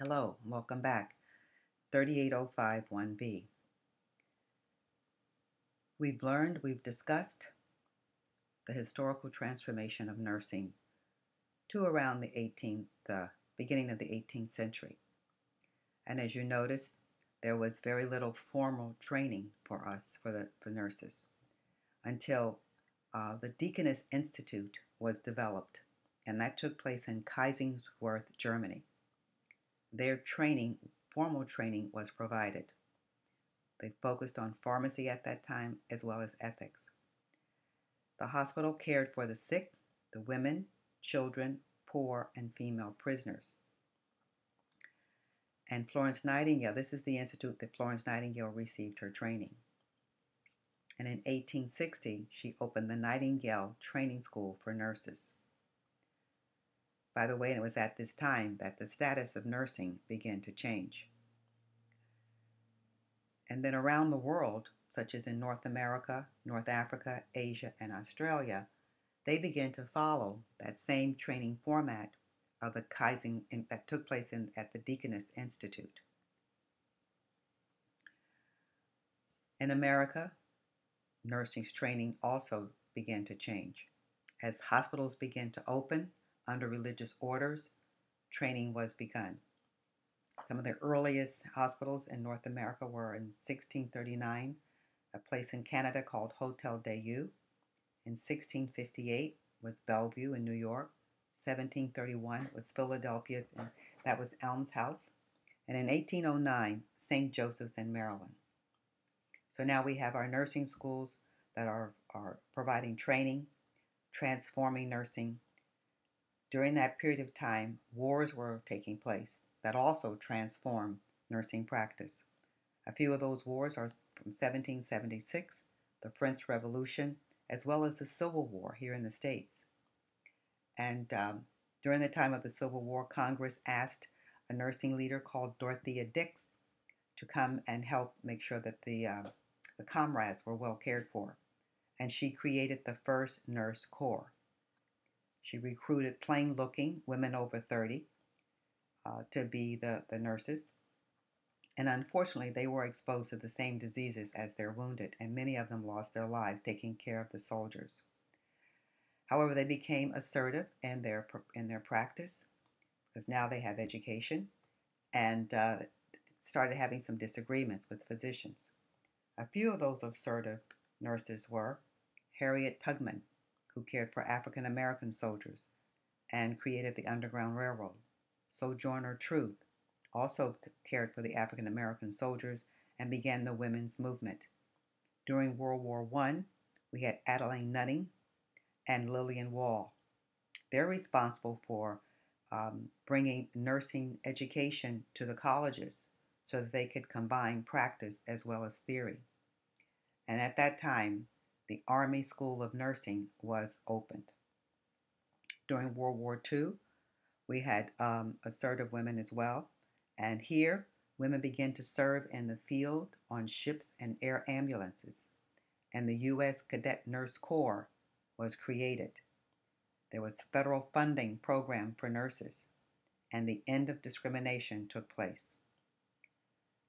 Hello, welcome back. 38051 1B. We've discussed the historical transformation of nursing to around the beginning of the 18th century. And as you noticed, there was very little formal training for us, for nurses, until the Deaconess Institute was developed, and that took place in Kaiserswerth, Germany. Their formal training was provided. They focused on pharmacy at that time as well as ethics. The hospital cared for the sick, the women, children, poor, and female prisoners. And Florence Nightingale, this is the institute that Florence Nightingale received her training. And in 1860, she opened the Nightingale Training School for nurses. By the way, it was at this time that the status of nursing began to change. And then around the world, such as in North America, North Africa, Asia, and Australia, they began to follow that same training format of the that took place at the Deaconess Institute. In America, nursing training also began to change. As hospitals began to open under religious orders, training was begun. Some of the earliest hospitals in North America were in 1639, a place in Canada called Hotel Dieu. In 1658 was Bellevue in New York. 1731 was Philadelphia, and that was Elms House. And in 1809, St. Joseph's in Maryland. So now we have our nursing schools that are providing training, transforming nursing. During that period of time, wars were taking place that also transformed nursing practice. A few of those wars are from 1776, the French Revolution, as well as the Civil War here in the States. And during the time of the Civil War, Congress asked a nursing leader called Dorothea Dix to come and help make sure that the comrades were well cared for. And she created the first nurse corps. She recruited plain-looking women over 30 to be the nurses. And unfortunately, they were exposed to the same diseases as their wounded, and many of them lost their lives taking care of the soldiers. However, they became assertive in their practice because now they have education and started having some disagreements with physicians. A few of those assertive nurses were Harriet Tubman, who cared for African American soldiers and created the Underground Railroad. Sojourner Truth also cared for the African American soldiers and began the women's movement. During World War I, we had Adeline Nutting and Lillian Wall. They're responsible for bringing nursing education to the colleges so that they could combine practice as well as theory. And at that time, the Army School of Nursing was opened. During World War II, we had assertive women as well. And here, women began to serve in the field on ships and air ambulances. And the U.S. Cadet Nurse Corps was created. There was a federal funding program for nurses, and the end of discrimination took place.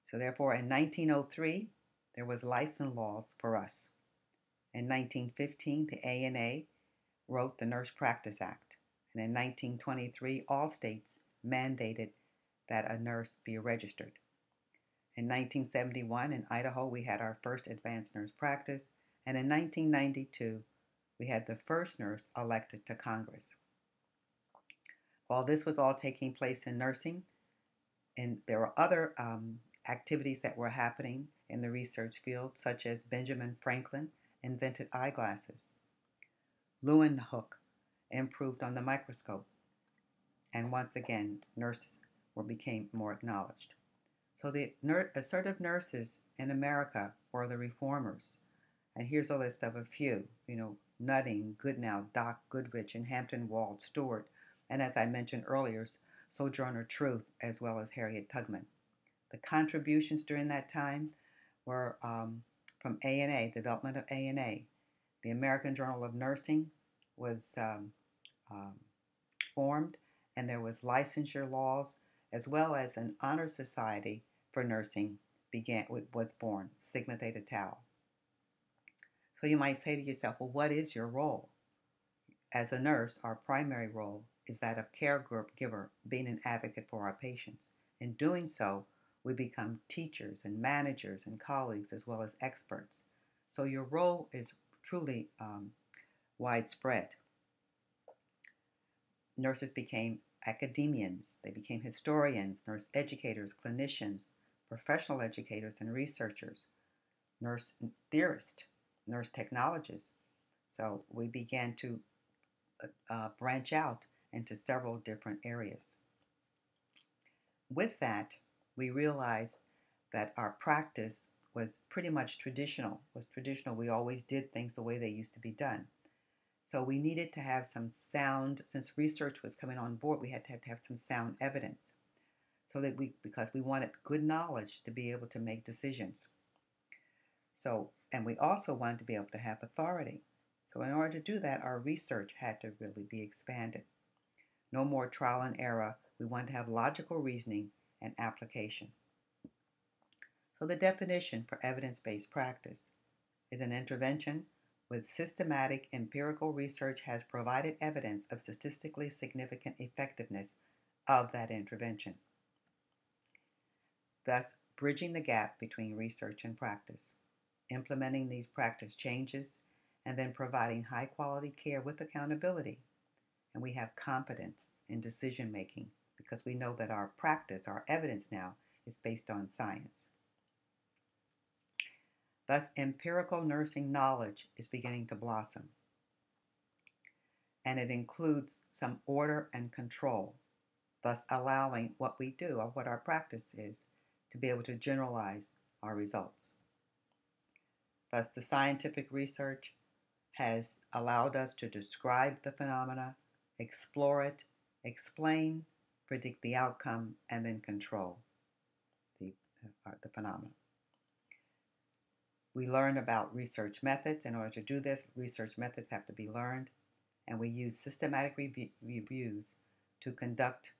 So therefore, in 1903, there was license laws for us. In 1915, the ANA wrote the Nurse Practice Act. And in 1923, all states mandated that a nurse be registered. In 1971, in Idaho, we had our first advanced nurse practice. And in 1992, we had the first nurse elected to Congress. While this was all taking place in nursing, and there were other activities that were happening in the research field, such as Benjamin Franklin invented eyeglasses. Leeuwenhoek improved on the microscope. And once again, nurses became more acknowledged. So the assertive nurses in America were the reformers. And here's a list of a few, Nutting, Goodnow, Doc Goodrich, and Hampton Wald Stewart, and as I mentioned earlier, Sojourner Truth, as well as Harriet Tubman. The contributions during that time were from ANA, development of ANA. The American Journal of Nursing was formed, and there was licensure laws as well as an honor society for nursing was born, Sigma Theta Tau. So you might say to yourself, well, what is your role? As a nurse, our primary role is that of caregiver, being an advocate for our patients. In doing so, we become teachers and managers and colleagues as well as experts. So your role is truly widespread. Nurses became academians, they became historians, nurse educators, clinicians, professional educators and researchers, nurse theorists, nurse technologists. So we began to branch out into several different areas. With that, we realized that our practice was pretty much traditional. We always did things the way they used to be done. So we needed to have some sound, since research was coming on board, we had to have some sound evidence. So that because we wanted good knowledge to be able to make decisions. So, and we also wanted to be able to have authority. So in order to do that, our research had to really be expanded. No more trial and error. We wanted to have logical reasoning and application. So the definition for evidence-based practice is an intervention with systematic empirical research has provided evidence of statistically significant effectiveness of that intervention, thus bridging the gap between research and practice, implementing these practice changes, and then providing high-quality care with accountability. And we have confidence in decision making because we know that our practice, our evidence now, is based on science. Thus, empirical nursing knowledge is beginning to blossom. And it includes some order and control, thus allowing what we do or what our practice is to be able to generalize our results. Thus, the scientific research has allowed us to describe the phenomena, explore it, explain, predict the outcome, and then control the phenomena. We learn about research methods. In order to do this, research methods have to be learned, and we use systematic reviews to conduct